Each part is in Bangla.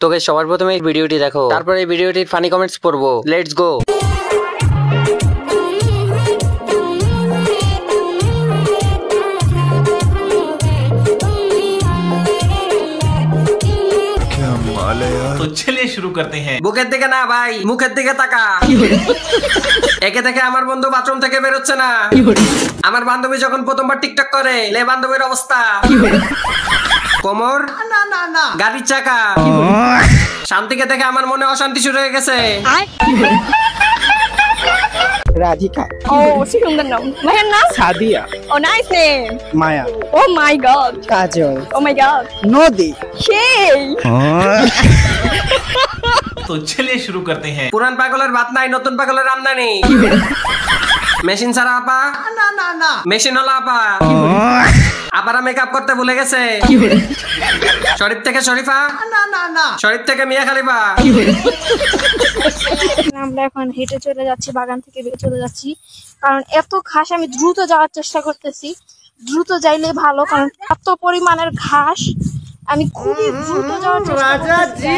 তো গাইস সবার প্রথমে এই ভিডিওটি দেখো, তারপর এই ভিডিওটির ফানি কমেন্টস পড়বো। Let's go. तो चलिए शुरू करते हैं। বুকের দিকে না ভাই, মুখের দিকে তাকা। একে থেকে আমার বন্ধু বাথরুম থেকে বেরোচ্ছে না। আমার বান্ধবী যখন প্রথমবার টিকটক করে, লে বান্ধবীর অবস্থা। কোমর না না না, গাড়ির চাকা। শান্তিকে দেখে আমার মনে অশান্তি শুরু হয়ে গেছে। Radhika. Oh, সুন্দর নাম। মায়ের নাম? Sadia. Oh, nice name. Maya. Oh my god. Kajol. Oh my god. Nodi. সেই। तो चलिए शुरू करते हैं। পুরান পাগলের ভাত নাই, নতুন পাগলের আমদানি। মেশিন ছাড়া আপা? না না না, মেশিন হলো আপা। আপারা মেকআপ করতে ভুলে গেছে। শরীফ থেকে শরীফা? না না না, শরীফ থেকে মিয়া খালিফা। আমরা এখন হেঁটে চলে যাচ্ছি, বাগান থেকে বেরিয়ে চলে যাচ্ছি, কারণ এত ঘাস। আমি দ্রুত যাওয়ার চেষ্টা করতেছি, দ্রুত যাইলে ভালো, কারণ এত পরিমাণের ঘাস। আমি খুবই দ্রুত যাওয়ার চেষ্টা করতেছি।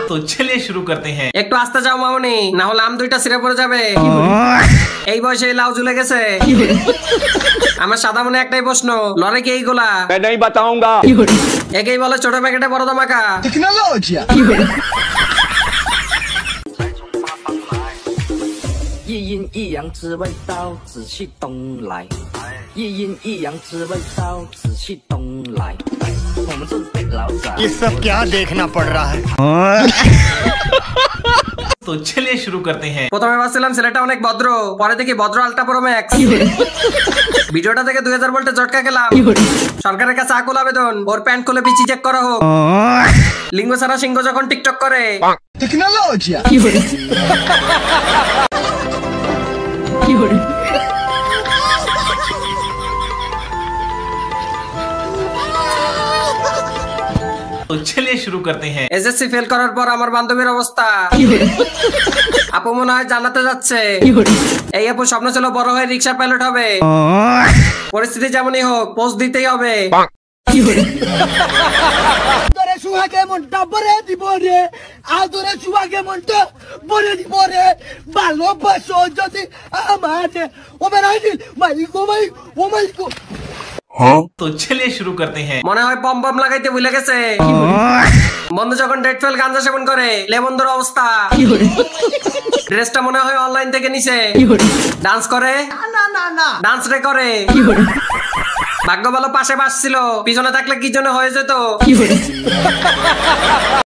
तो चलिए शुरू करते हैं। একটু আস্তে যাও মামনি, না হলে আম দুইটা ছিঁড়ে পড়ে যাবে। এই বয়সে লাউ ঝুলে গেছে। আমার সাদা মনে একটাই প্রশ্ন, লড়ে কি এইগুলা? मैं नहीं बताऊंगा। একেই বলে ছোট প্যাকেটে বড় ধামাকা। Tecnologia. 一阴一阳之谓道，紫气东来。一阴一阳之谓道，紫气东来。我们是北老仔。 ये सब क्या देखना पड़ रहा है? तो चलिए शुरू करते हैं। প্রথমে ভাবছিলাম ছেলেটা অনেক ভদ্র, পরে দেখি ভদ্র আলট্রা প্রো ম্যাক্স। ভিডিওটা থেকে 2000 ভোল্টে ঝটকা খেলাম। সরকারের কাছে আকুল আবেদন, ওর প্যান্ট খুলে পিচি চেক করা হোক। লিঙ্গ ছাড়া সিংহ যখন টিকটক করে। Tecnologia. तो चलिए शुरू करते हैं। এসএসসি ফেল করার পর আমার বান্ধবীর অবস্থা। আপু মনে হয় জানাতে যাচ্ছে। এই আপু স্বপ্ন ছিল বড় হয়ে রিক্সা পাইলট হবে। পরিস্থিতি যেমনই হোক, পোস্ট দিতেই হবে। Adore suage monta bore di bore. Adore suage monta bore di bore. Ballo basso jodi amate. Oberadi mai oh my god. तो चलिए शुरू करते हैं। মনে হয় পম পম লাগাইতে ভুলে গেছে। বন্ধু যখন ডেট ফেল গাঁজা সেবন করে, লে বন্ধুর অবস্থা। ড্রেসটা মনে হয় অনলাইন থেকে নিছে। ডান্স করে? না না না, ডান্স রে করে। ভাগ্য ভালো পাশে বাসছিল, পিছনে থাকলে কি জন্য হয়ে যেত।